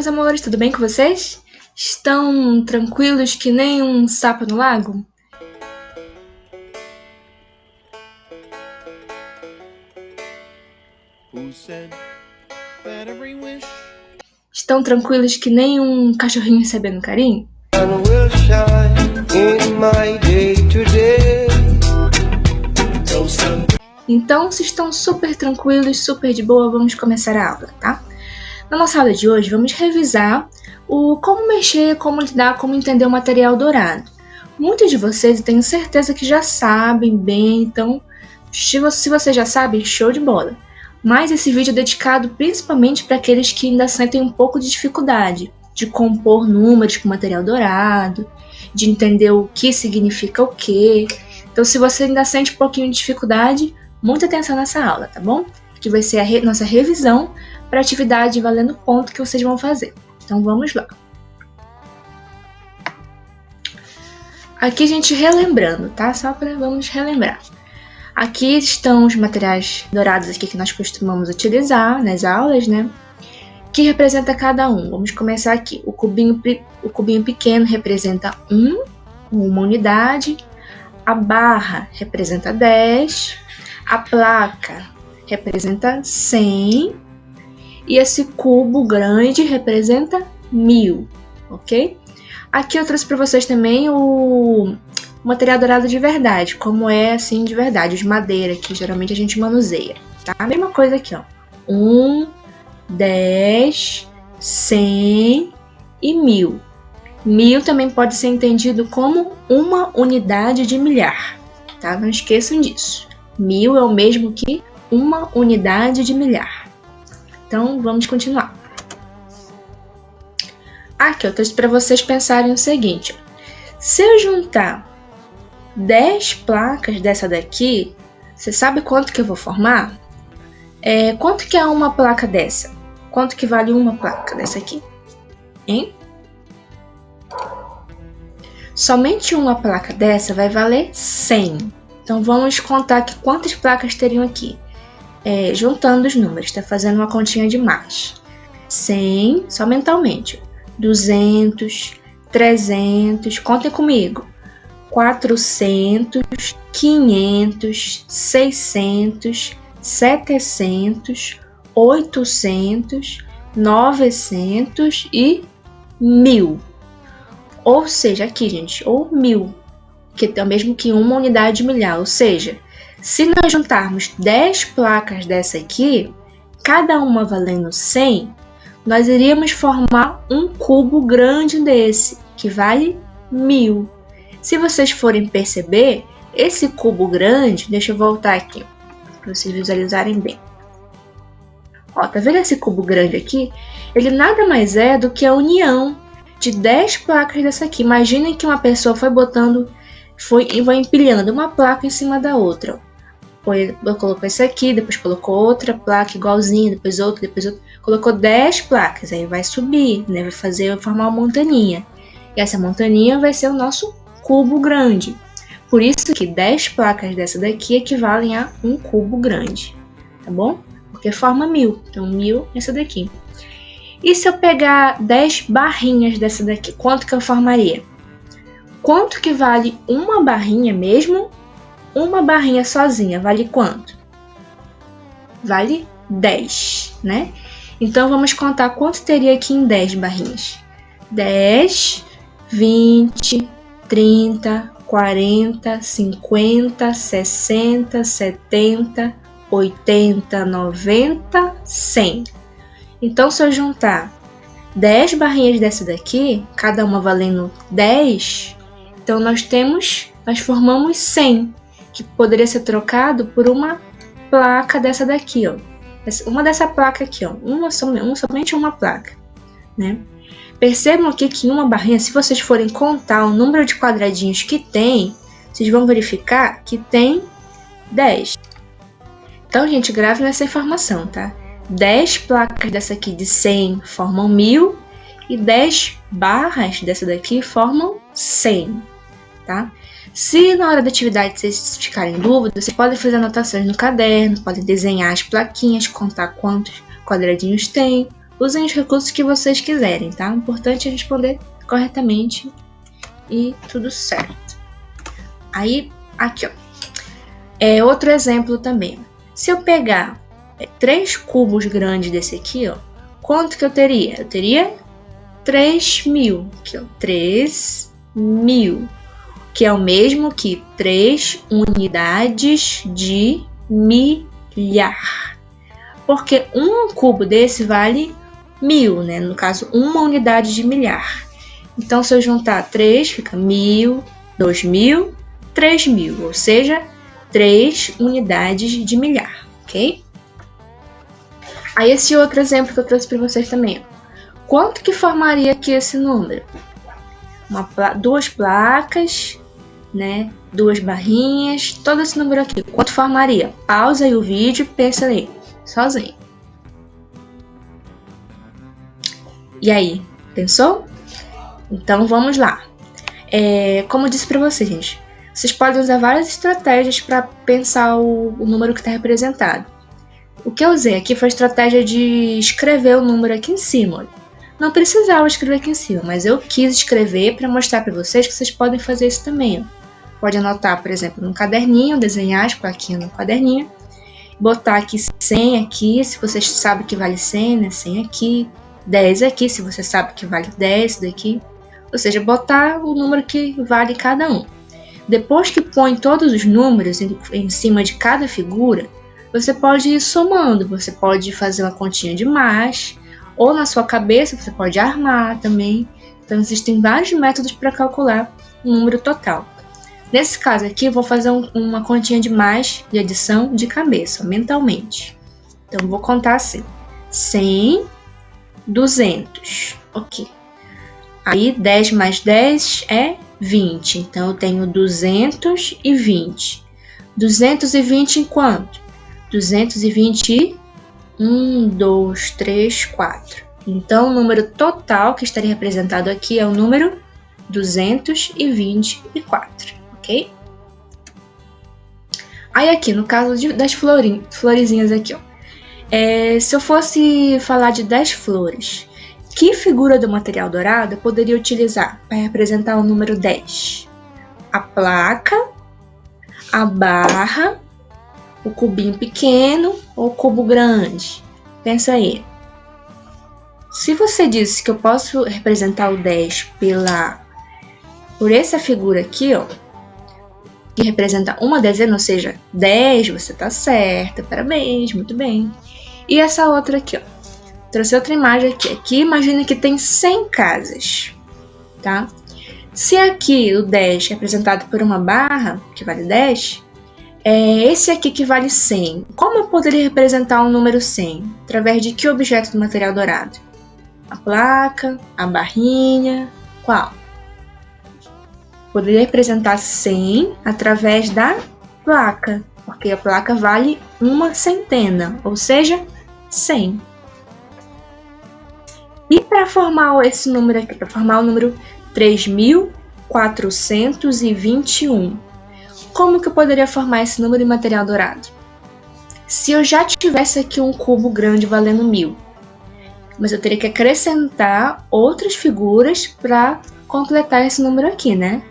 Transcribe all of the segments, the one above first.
meus amores, tudo bem com vocês? Estão tranquilos que nem um sapo no lago? Estão tranquilos que nem um cachorrinho recebendo carinho? Então, se estão super tranquilos, super de boa, vamos começar a aula, tá? Na nossa aula de hoje, vamos revisar o como mexer, como lidar, como entender o material dourado. Muitos de vocês, eu tenho certeza que já sabem bem, então, se vocês já sabem, show de bola. Mas esse vídeo é dedicado principalmente para aqueles que ainda sentem um pouco de dificuldade de compor números com material dourado, de entender o que significa o quê. Então, se você ainda sente um pouquinho de dificuldade, muita atenção nessa aula, tá bom? Que vai ser a nossa revisão para a atividade valendo ponto que vocês vão fazer. Então, vamos lá. Aqui a gente relembrando, tá? Vamos relembrar. Aqui estão os materiais dourados aqui que nós costumamos utilizar nas aulas, né? Que representa cada um. Vamos começar aqui. O cubinho pequeno representa uma unidade. A barra representa 10. A placa representa 100. E esse cubo grande representa 1000, ok? Aqui eu trouxe para vocês também o material dourado de verdade, como é assim de verdade, os de madeira, que geralmente a gente manuseia, tá? A mesma coisa aqui, ó. 1, 10, 100 e 1000. 1000 também pode ser entendido como uma unidade de milhar, tá? Não esqueçam disso. 1000 é o mesmo que uma unidade de milhar. Então, vamos continuar. Aqui eu trouxe para vocês pensarem o seguinte. Se eu juntar 10 placas dessa daqui, você sabe quanto que eu vou formar? Quanto que é uma placa dessa? Quanto que vale uma placa dessa aqui? Hein? Somente uma placa dessa vai valer 100. Então, vamos contar aqui quantas placas teriam aqui. Juntando os números, tá fazendo uma continha de mais. 100, só mentalmente. 200, 300, contem comigo. 400, 500, 600, 700, 800, 900 e 1000. Ou seja, aqui, gente, ou 1000, que é o mesmo que uma unidade de milhar. Ou seja, se nós juntarmos 10 placas dessa aqui, cada uma valendo 100, nós iríamos formar um cubo grande desse, que vale 1000. Se vocês forem perceber, esse cubo grande, deixa eu voltar aqui, para vocês visualizarem bem. Ó, tá vendo esse cubo grande aqui? Ele nada mais é do que a união de 10 placas dessa aqui. Imaginem que uma pessoa foi empilhando uma placa em cima da outra. Colocou essa aqui, depois colocou outra placa igualzinha, depois outra, colocou 10 placas, aí vai subir, né? Vai formar uma montaninha. E essa montaninha vai ser o nosso cubo grande. Por isso que 10 placas dessa daqui equivalem a um cubo grande, tá bom? Porque forma 1000, então 1000 essa daqui. E se eu pegar 10 barrinhas dessa daqui, quanto que eu formaria? Quanto que vale uma barrinha mesmo? Uma barrinha sozinha vale quanto? Vale 10, né? Então, vamos contar quanto teria aqui em 10 barrinhas. 10, 20, 30, 40, 50, 60, 70, 80, 90, 100. Então, se eu juntar 10 barrinhas dessa daqui, cada uma valendo 10, então nós formamos 100, que poderia ser trocado por uma placa dessa daqui, ó. Uma dessa placa aqui, ó. Somente uma placa, né? Percebam aqui que em uma barrinha, se vocês forem contar o número de quadradinhos que tem, vocês vão verificar que tem 10. Então, gente, grave nessa informação, tá? 10 placas dessa aqui de 100 formam 1000 e 10 barras dessa daqui formam 100, tá? Se na hora da atividade vocês ficarem em dúvida, vocês podem fazer anotações no caderno, podem desenhar as plaquinhas, contar quantos quadradinhos tem. Usem os recursos que vocês quiserem, tá? O importante é responder corretamente e tudo certo. Aí, aqui, ó. Outro exemplo também. Se eu pegar 3 cubos grandes desse aqui, ó, quanto que eu teria? Eu teria 3.000, aqui, ó, 3.000, que é o mesmo que 3 unidades de milhar. Porque um cubo desse vale 1.000, né? No caso, uma unidade de milhar. Então, se eu juntar 3, fica 1.000, 2.000, 3.000, ou seja, 3 unidades de milhar, ok? Aí, esse outro exemplo que eu trouxe para vocês também. Quanto que formaria aqui esse número? 2 placas, né? 2 barrinhas, todo esse número aqui. Quanto formaria? Pausa aí o vídeo e pensa aí, sozinho. E aí, pensou? Então, vamos lá. Como eu disse para vocês, gente, vocês podem usar várias estratégias para pensar o número que está representado. O que eu usei aqui foi a estratégia de escrever o número aqui em cima. Olha. Não precisava escrever aqui em cima, mas eu quis escrever para mostrar para vocês que vocês podem fazer isso também. Ó. Pode anotar, por exemplo, num caderninho, desenhar as plaquinhas no caderninho, botar aqui 100 aqui, se vocês sabem que vale 100, né? 100 aqui, 10 aqui, se você sabe que vale 10 daqui. Ou seja, botar o número que vale cada um. Depois que põe todos os números em cima de cada figura, você pode ir somando, você pode fazer uma continha de mais, ou na sua cabeça você pode armar também. Então existem vários métodos para calcular o número total. Nesse caso aqui eu vou fazer uma continha de mais de adição de cabeça, mentalmente. Então eu vou contar assim, 100, 200, ok. Aí 10 mais 10 é 20, então eu tenho 220. 220 em quanto? 220 1, 2, 3, 4. Então o número total que estaria representado aqui é o número 224, ok? Aí aqui, no caso das florezinhas aqui, ó. Se eu fosse falar de 10 flores, que figura do material dourado eu poderia utilizar para representar o número 10? A placa, a barra, o cubinho pequeno ou o cubo grande? Pensa aí. Se você disse que eu posso representar o 10 por essa figura aqui, ó, que representa uma dezena, ou seja, 10, você tá certa, parabéns, muito bem. E essa outra aqui, ó. Trouxe outra imagem aqui. Aqui imagina que tem 100 casas, tá? Se aqui o 10 é representado por uma barra, que vale 10, esse aqui que vale 100. Como eu poderia representar o número 100? Através de que objeto do material dourado? A placa, a barrinha, qual? Poderia representar 100 através da placa, porque a placa vale uma centena, ou seja, 100. E para formar esse número aqui, para formar o número 3.421, como que eu poderia formar esse número em material dourado? Se eu já tivesse aqui um cubo grande valendo 1.000, mas eu teria que acrescentar outras figuras para completar esse número aqui, né?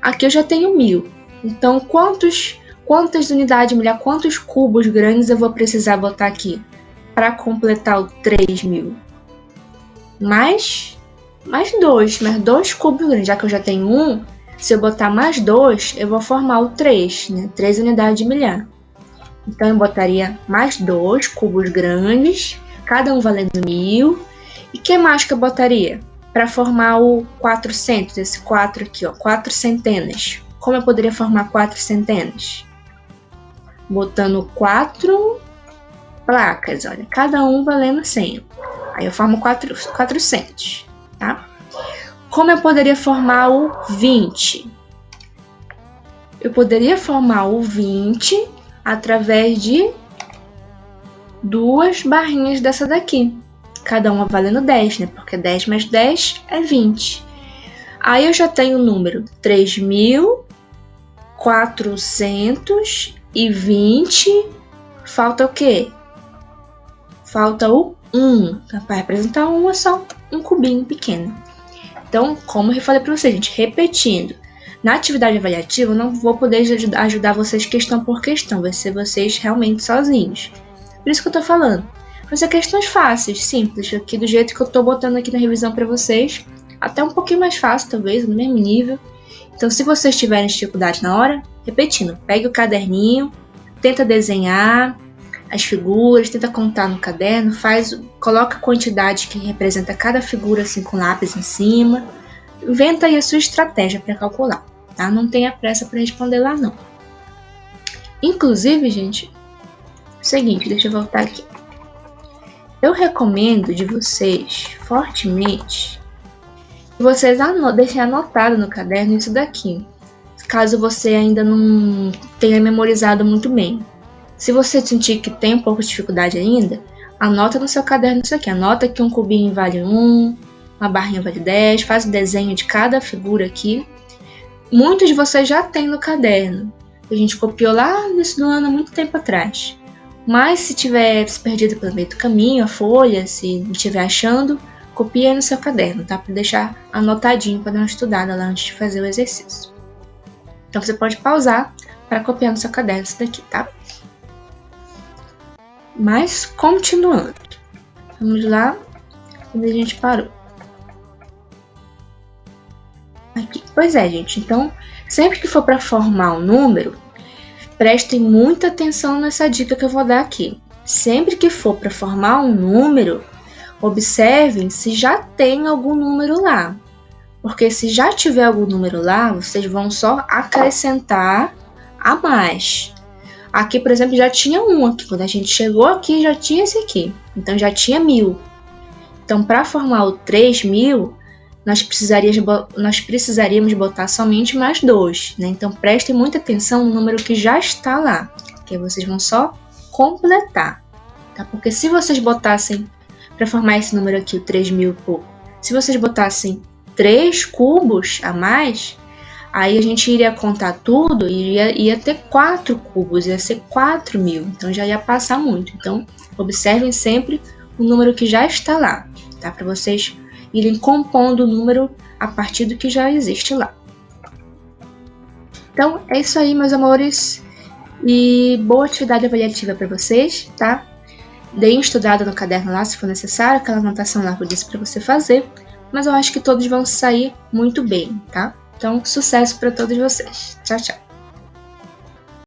Aqui eu já tenho 1.000. Então, quantas unidades de milhar, quantos cubos grandes eu vou precisar botar aqui para completar o 3.000? Mais 2 cubos grandes, já que eu já tenho 1, se eu botar mais 2, eu vou formar o 3, né? 3 unidades de milhar. Então, eu botaria mais 2 cubos grandes, cada um valendo 1.000. E o que mais que eu botaria para formar o 400, esse 4 aqui, ó, 4 centenas? Como eu poderia formar 4 centenas? Botando 4 placas, olha, cada um valendo 100. Aí eu formo 400, tá? Como eu poderia formar o 20? Eu poderia formar o 20 através de 2 barrinhas dessa daqui. Cada uma valendo 10, né? Porque 10 mais 10 é 20. Aí eu já tenho o número 3.420. Falta o quê? Falta o Vai representar 1 é só um cubinho pequeno. Então, como eu falei para vocês, gente, repetindo, na atividade avaliativa eu não vou poder ajudar vocês questão por questão, vai ser vocês realmente sozinhos. Por isso que eu tô falando. Vai ser questões fáceis, simples, aqui do jeito que eu tô botando aqui na revisão para vocês, até um pouquinho mais fácil talvez, no mesmo nível. Então, se vocês tiverem dificuldade na hora, repetindo, pegue o caderninho, tenta desenhar as figuras, tenta contar no caderno, coloca a quantidade que representa cada figura assim com lápis em cima. Inventa aí a sua estratégia para calcular, tá? Não tenha pressa para responder lá não. Inclusive, gente, é o seguinte, deixa eu voltar aqui. Eu recomendo de vocês, fortemente, que vocês deixem anotado no caderno isso daqui, caso você ainda não tenha memorizado muito bem. Se você sentir que tem um pouco de dificuldade ainda, anota no seu caderno isso aqui. Anota que um cubinho vale 1, uma barrinha vale 10, faz o desenho de cada figura aqui. Muitos de vocês já têm no caderno. A gente copiou lá no início do ano, há muito tempo atrás. Mas se tiver se perdido pelo meio do caminho, a folha, se não estiver achando, copie aí no seu caderno, tá? Para deixar anotadinho, para dar uma estudada lá antes de fazer o exercício. Então você pode pausar para copiar no seu caderno isso daqui, tá? Mas, continuando. Vamos lá, onde a gente parou. Aqui. Pois é, gente. Então, sempre que for para formar um número, prestem muita atenção nessa dica que eu vou dar aqui. Sempre que for para formar um número, observem se já tem algum número lá. Porque se já tiver algum número lá, vocês vão só acrescentar a mais. Aqui, por exemplo, já tinha um aqui. Quando a gente chegou aqui, já tinha esse aqui. Então, já tinha 1000. Então, para formar o 3000, nós precisaríamos botar somente mais 2. Né? Então, prestem muita atenção no número que já está lá. Que aí vocês vão só completar. Tá? Porque se vocês botassem, para formar esse número aqui, o 3000 e pouco, se vocês botassem 3 cubos a mais, aí a gente iria contar tudo e ia ter 4 cubos, ia ser 4000, então já ia passar muito. Então, observem sempre o número que já está lá, tá? Para vocês irem compondo o número a partir do que já existe lá. Então, é isso aí, meus amores, e boa atividade avaliativa para vocês, tá? Deem uma estudada no caderno lá, se for necessário, aquela anotação lá que eu disse para você fazer, mas eu acho que todos vão sair muito bem, tá? Então, sucesso para todos vocês. Tchau, tchau!